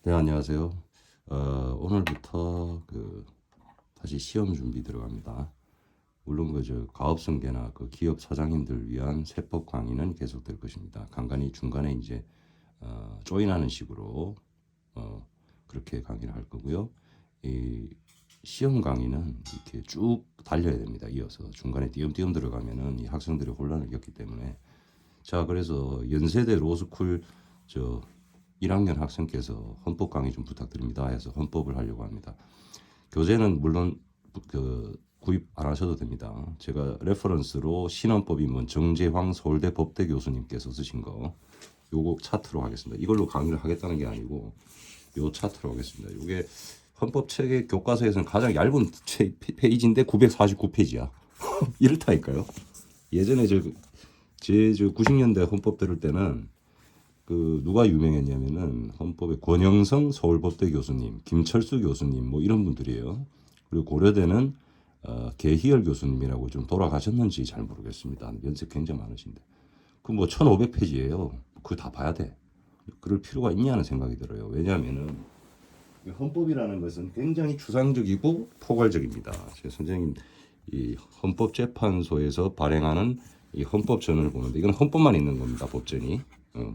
네, 안녕하세요. 오늘부터 다시 시험 준비 들어갑니다. 물론 저 가업성계나 기업 사장님들 위한 세법 강의는 계속될 것입니다. 간간히 중간에 이제 조인하는 식으로 그렇게 강의를 할 거고요. 이 시험 강의는 이렇게 쭉 달려야 됩니다. 이어서 중간에 띄엄띄엄 들어가면은 이 학생들이 혼란을 겪기 때문에 자, 그래서 연세대 로스쿨 저 1학년 학생께서 헌법 강의 좀 부탁드립니다 해서 헌법을 하려고 합니다. 교재는 물론 구입 안 하셔도 됩니다. 제가 레퍼런스로 신헌법인문 정재황 서울대 법대 교수님께서 쓰신 거 요거 차트로 하겠습니다. 이걸로 강의를 하겠다는 게 아니고 요 차트로 하겠습니다. 요게 헌법 체계 교과서에서는 가장 얇은 페이지인데 949페이지야. 이렇다니까요. 예전에 제 90년대 헌법 들을 때는 누가 유명했냐면은 헌법의 권영성 서울법대 교수님, 김철수 교수님 뭐 이런 분들이에요. 그리고 고려대는 계희열 교수님이라고 좀 돌아가셨는지 잘 모르겠습니다. 연세 굉장히 많으신데. 그 뭐 1500페이지예요. 그거 다 봐야 돼. 그럴 필요가 있냐는 생각이 들어요. 왜냐하면은 헌법이라는 것은 굉장히 추상적이고 포괄적입니다. 제 선생님 이 헌법재판소에서 발행하는 이 헌법전을 보는데 이건 헌법만 있는 겁니다. 법전이.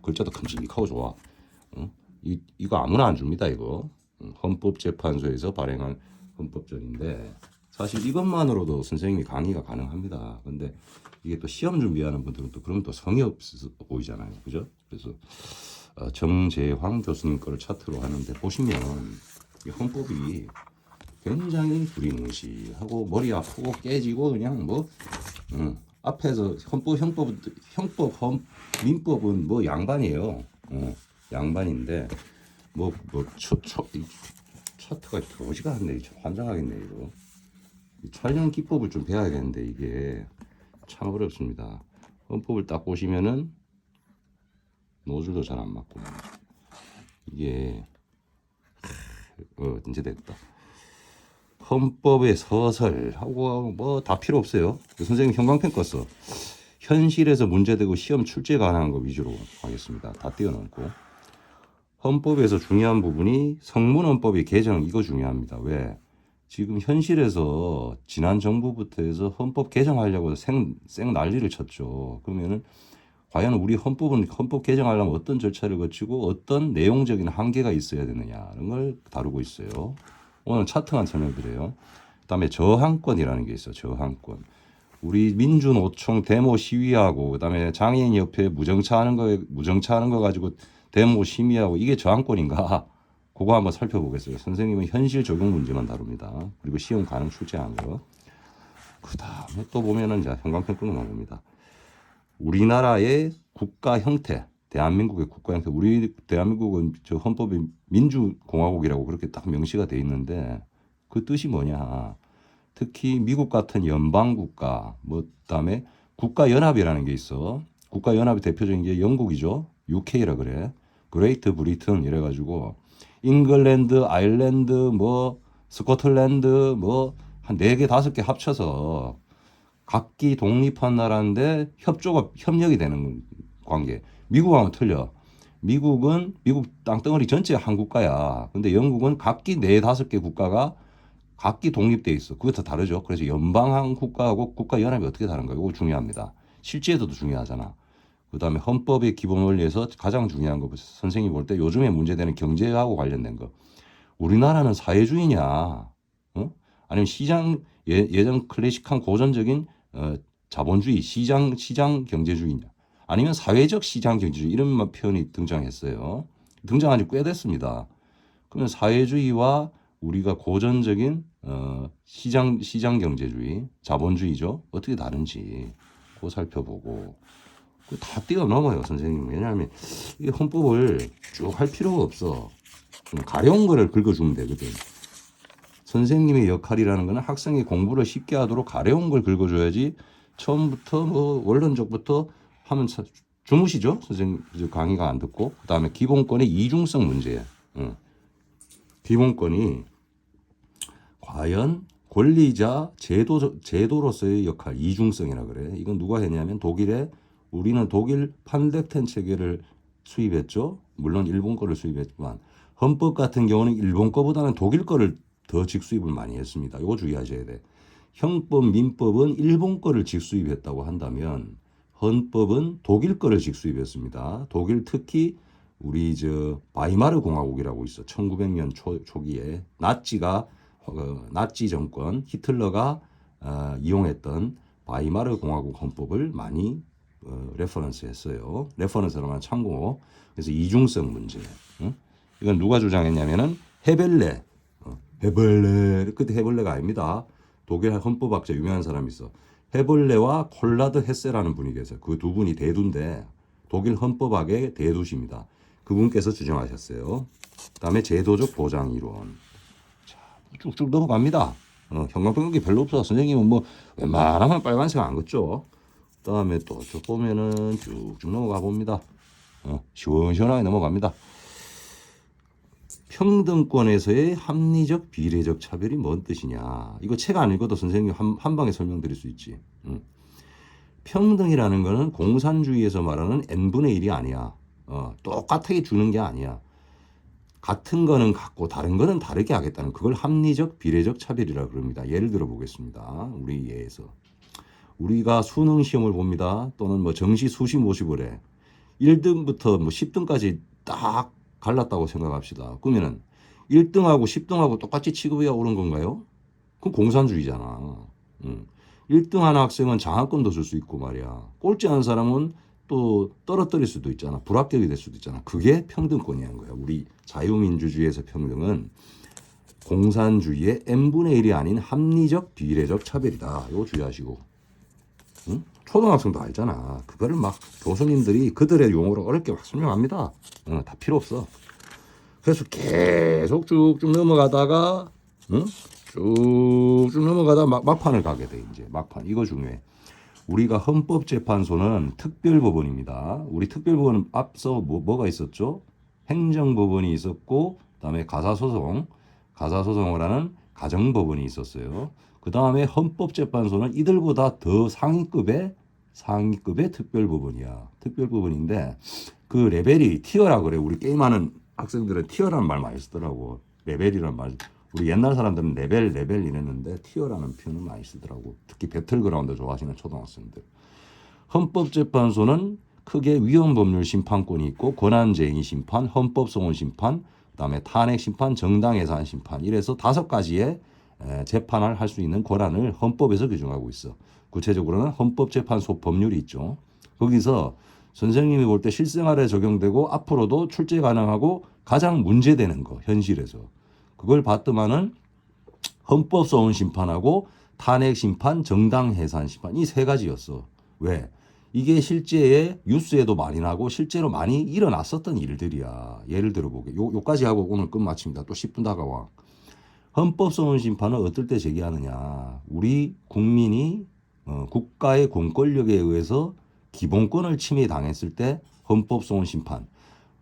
글자도 큼직하고 좋아. 이거 아무나 안 줍니다. 이거 헌법재판소에서 발행한 헌법전인데 사실 이것만으로도 선생님이 강의가 가능합니다. 근데 이게 또 시험 준비하는 분들은 또 그러면 또 성의 없어 보이잖아요. 그죠? 그래서 정재황 교수님 거를 차트로 하는데 보시면 이 헌법이 굉장히 두리뭉실하고 머리 아프고 깨지고 그냥 뭐 앞에서 민법은 뭐 양반이에요. 양반인데 차트가 좋지가 않네. 환장하겠네 이거. 촬영 기법을 좀 배워야겠는데 이게 참 어렵습니다. 헌법을 딱 보시면은 노즐도 잘 안 맞고 이게 이제 됐다. 헌법의 서설하고 뭐 다 필요 없어요. 선생님 형광펜 껐어. 현실에서 문제되고 시험 출제 가능한 거 위주로 하겠습니다. 다 띄워놓고 헌법에서 중요한 부분이 성문헌법의 개정 이거 중요합니다. 왜? 지금 현실에서 지난 정부부터 해서 헌법 개정하려고 생 난리를 쳤죠. 그러면은 과연 우리 헌법은 헌법 개정하려면 어떤 절차를 거치고 어떤 내용적인 한계가 있어야 되느냐는 걸 다루고 있어요. 오늘 차트만 설명드려요. 그다음에 저항권이라는 게 있어요. 저항권. 우리 민주노총 데모 시위하고 그다음에 장애인협회 무정차하는 거 가지고 데모 심의하고 이게 저항권인가? 그거 한번 살펴보겠어요. 선생님은 현실 적용 문제만 다룹니다. 그리고 시험 가능 출제한 거. 그다음에 또 보면은 이제 형광펜 끄는 봅니다. 우리나라의 국가 형태, 대한민국의 국가 형태. 우리 대한민국은 저 헌법이 민주공화국이라고 그렇게 딱 명시가 돼 있는데 그 뜻이 뭐냐? 특히 미국 같은 연방국가, 뭐 그다음에 국가연합이라는 게 있어. 국가연합의 대표적인 게 영국이죠. UK라 그래. 그레이트 브리튼 이래가지고 잉글랜드, 아일랜드, 뭐 스코틀랜드, 뭐 한 4개, 5개 합쳐서 각기 독립한 나라인데 협력이 되는 관계. 미국하고는 틀려. 미국은 미국 땅덩어리 전체가 한 국가야. 근데 영국은 각기 4, 5개 국가가 각기 독립돼 있어. 그거 다 다르죠. 그래서 연방한 국가하고 국가연합이 어떻게 다른가? 이거 중요합니다. 실제에서도 중요하잖아. 그다음에 헌법의 기본 원리에서 가장 중요한 거 선생님이 볼 때 요즘에 문제되는 경제하고 관련된 거. 우리나라는 사회주의냐? 아니면 예전 클래식한 고전적인 자본주의 시장 경제주의냐? 아니면 사회적 시장 경제주의 이런 표현이 등장했어요. 등장한 지 꽤 됐습니다. 그러면 사회주의와 우리가 고전적인 시장 경제주의, 자본주의죠. 어떻게 다른지 그거 살펴보고 다 뛰어넘어요, 선생님. 왜냐하면 이 헌법을 쭉 할 필요가 없어. 가벼운 거를 긁어주면 되거든. 선생님의 역할이라는 거는 학생이 공부를 쉽게 하도록 가벼운 걸 긁어줘야지 처음부터 뭐 원론적부터 하면 주무시죠? 선생님 강의가 안 듣고. 그다음에 기본권의 이중성 문제예요. 기본권이 과연 권리자 제도로서의 역할 이중성이라 그래. 이건 누가 했냐면 우리는 독일 판렉텐 체계를 수입했죠. 물론 일본 거를 수입했지만 헌법 같은 경우는 일본 거보다는 독일 거를 더 직수입을 많이 했습니다. 이거 주의하셔야 돼. 형법, 민법은 일본 거를 직수입했다고 한다면 헌법은 독일 거를 직수입했습니다. 독일 특히 우리 저 바이마르 공화국이라고 있어. 1900년 초기에 나치가 나치 정권 히틀러가 이용했던 바이마르 공화국 헌법을 많이 레퍼런스 했어요. 레퍼런스로만 참고. 그래서 이중성 문제. 이건 누가 주장했냐면은 헤벨레. 헤벨레. 그때 헤벨레가 아닙니다. 독일 헌법학자 유명한 사람이 있어. 헤벨레와 콜라드 헤세라는 분이 계세요. 그 두 분이 대두인데 독일 헌법학의 대두십니다. 그분께서 주장하셨어요. 그다음에 제도적 보장 이론. 자, 쭉쭉 넘어갑니다. 형광펜이 별로 없어. 선생님은 뭐 웬만하면 빨간색 안 긋죠. 그다음에 또 쭉 보면은 쭉쭉 넘어가 봅니다. 시원시원하게 넘어갑니다. 평등권에서의 합리적 비례적 차별이 뭔 뜻이냐. 이거 책 안 읽어도 선생님이 한 방에 설명드릴 수 있지. 평등이라는 거는 공산주의에서 말하는 n분의 1이 아니야. 똑같게 주는 게 아니야. 같은 거는 같고 다른 거는 다르게 하겠다는 그걸 합리적 비례적 차별이라고 그럽니다. 예를 들어 보겠습니다. 우리 예에서. 우리가 수능 시험을 봅니다. 또는 뭐 정시 수시 모집을 해. 1등부터 뭐 10등까지 딱 갈랐다고 생각합시다. 그러면은 1등하고 10등하고 똑같이 취급해야 옳은 건가요? 그건 공산주의잖아. 1등 하는 학생은 장학금도 줄 수 있고 말이야. 꼴찌 하는 사람은 또 떨어뜨릴 수도 있잖아. 불합격이 될 수도 있잖아. 그게 평등권이라는 거야. 우리 자유민주주의에서 평등은 공산주의의 n분의 1이 아닌 합리적 비례적 차별이다. 이거 주의하시고. 초등학생도 알잖아. 그거를 막 교수님들이 그들의 용어로 어렵게 막 설명합니다. 다 필요 없어. 그래서 계속 쭉쭉 넘어가다가 쭉쭉 넘어가다 막판을 가게 돼. 이제 막판 이거 중요해. 우리가 헌법재판소는 특별법원입니다. 우리 특별법원은 앞서 뭐가 있었죠? 행정법원이 있었고 그다음에 가사소송을 하는 가정법원이 있었어요. 그 다음에 헌법재판소는 이들보다 더 상위급의 특별법원이야. 특별법원인데 그 레벨이 티어라 그래. 우리 게임하는 학생들은 티어라는 말 많이 쓰더라고. 레벨이라는 말. 우리 옛날 사람들은 레벨 이랬는데 티어라는 표현을 많이 쓰더라고. 특히 배틀그라운드 좋아하시는 초등학생들. 헌법재판소는 크게 위헌법률 심판권이 있고 권한쟁의 심판, 헌법소원 심판, 그다음에 탄핵 심판, 정당해산 심판 이래서 5가지의 재판을 할 수 있는 권한을 헌법에서 규정하고 있어. 구체적으로는 헌법재판소 법률이 있죠. 거기서 선생님이 볼 때 실생활에 적용되고 앞으로도 출제 가능하고 가장 문제되는 거 현실에서 그걸 봤더만은 헌법소원 심판하고 탄핵 심판, 정당해산 심판 이 3가지였어. 왜? 이게 실제에 뉴스에도 많이 나고 실제로 많이 일어났었던 일들이야. 예를 들어 보게. 요까지 하고 오늘 끝마칩니다. 또 10분 다가와. 헌법소원 심판은 어떨 때 제기하느냐. 우리 국민이 국가의 공권력에 의해서 기본권을 침해당했을 때 헌법소원 심판.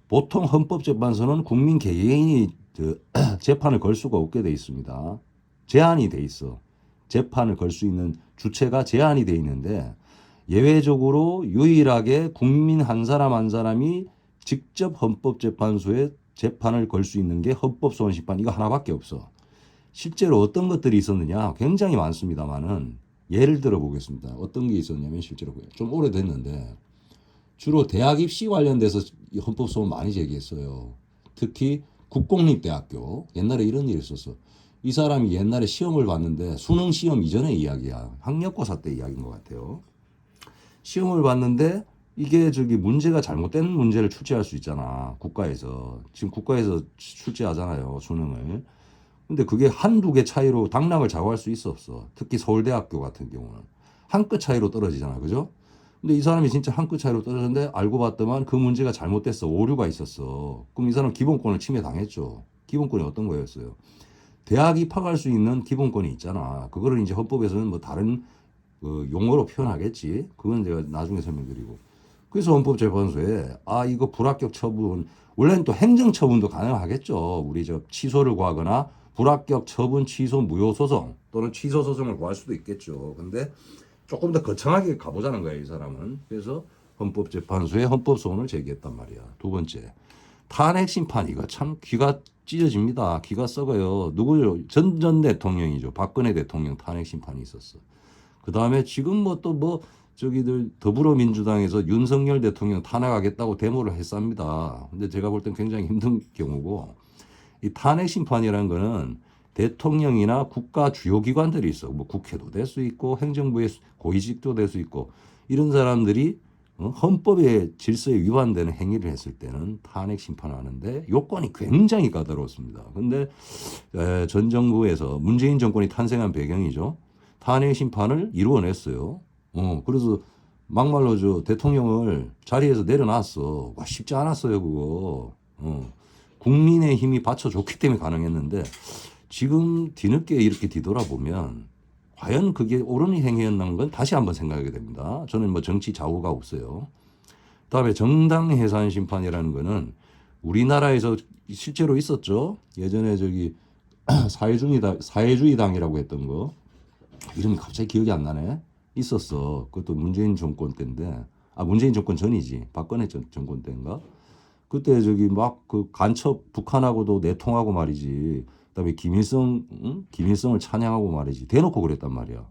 보통 헌법재판소는 국민 개개인이 재판을 걸 수가 없게 돼 있습니다. 제한이 돼 있어. 재판을 걸 수 있는 주체가 제한이 돼 있는데 예외적으로 유일하게 국민 한 사람 한 사람이 직접 헌법재판소에 재판을 걸 수 있는 게 헌법소원 심판 이거 하나밖에 없어. 실제로 어떤 것들이 있었느냐 굉장히 많습니다만은 예를 들어 보겠습니다. 어떤 게 있었냐면 실제로 좀 오래됐는데 주로 대학 입시 관련돼서 헌법소원 많이 제기했어요. 특히 국공립대학교 옛날에 이런 일이 있었어. 이 사람이 옛날에 시험을 봤는데 수능 시험 이전의 이야기야. 학력고사 때 이야기인 것 같아요. 시험을 봤는데 이게 문제가 잘못된 문제를 출제할 수 있잖아. 국가에서. 지금 국가에서 출제하잖아요. 수능을. 근데 그게 한두 개 차이로 당락을 좌우할 수 있어 없어. 특히 서울대학교 같은 경우는. 한 끗 차이로 떨어지잖아. 그죠? 근데 이 사람이 진짜 한 끗 차이로 떨어졌는데 알고 봤더만 그 문제가 잘못됐어. 오류가 있었어. 그럼 이 사람 기본권을 침해당했죠. 기본권이 어떤 거였어요? 대학 입학할 수 있는 기본권이 있잖아. 그거를 이제 헌법에서는 뭐 다른 용어로 표현하겠지. 그건 제가 나중에 설명드리고. 그래서 헌법재판소에 이거 불합격 처분 원래는 또 행정처분도 가능하겠죠. 우리 취소를 구하거나 불합격 처분 취소 무효 소송 또는 취소 소송을 구할 수도 있겠죠. 근데 조금 더 거창하게 가보자는 거예요. 이 사람은. 그래서 헌법재판소에 헌법소원을 제기했단 말이야. 두 번째, 탄핵 심판. 이거 참 귀가 찢어집니다. 귀가 썩어요. 누구요? 전 대통령이죠. 박근혜 대통령 탄핵 심판이 있었어. 그 다음에 지금 뭐 또 뭐 저기들 더불어민주당에서 윤석열 대통령 탄핵하겠다고 데모를 했습니다. 근데 제가 볼 땐 굉장히 힘든 경우고, 이 탄핵 심판이라는 거는 대통령이나 국가 주요 기관들이 있어. 뭐 국회도 될 수 있고 행정부의 고위직도 될 수 있고, 이런 사람들이 헌법의 질서에 위반되는 행위를 했을 때는 탄핵 심판을 하는데 요건이 굉장히 까다롭습니다. 근데 전 정부에서 문재인 정권이 탄생한 배경이죠. 탄핵 심판을 이루어냈어요. 그래서 막말로 저 대통령을 자리에서 내려놨어. 와, 쉽지 않았어요, 그거. 국민의 힘이 받쳐줬기 때문에 가능했는데, 지금 뒤늦게 이렇게 뒤돌아보면 과연 그게 옳은 행위였는 건 다시 한번 생각하게 됩니다. 저는 뭐 정치 좌우가 없어요. 그다음에 정당 해산 심판이라는 거는 우리나라에서 실제로 있었죠. 예전에 저기 사회주의당이라고 했던 거, 이름이 갑자기 기억이 안 나네. 있었어. 그것도 문재인 정권 때인데, 문재인 정권 전이지. 박근혜 정권 때인가? 그때 저기 막 그 간첩 북한하고도 내통하고 말이지. 그다음에 김일성을 찬양하고 말이지. 대놓고 그랬단 말이야.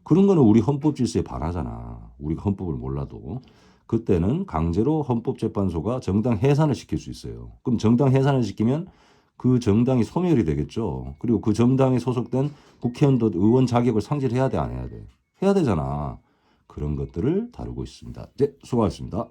그런 거는 우리 헌법 질서에 반하잖아. 우리가 헌법을 몰라도. 그때는 강제로 헌법재판소가 정당 해산을 시킬 수 있어요. 그럼 정당 해산을 시키면 그 정당이 소멸이 되겠죠. 그리고 그 정당에 소속된 국회의원도 의원 자격을 상실해야 돼, 안 해야 돼? 해야 되잖아. 그런 것들을 다루고 있습니다. 네, 수고하셨습니다.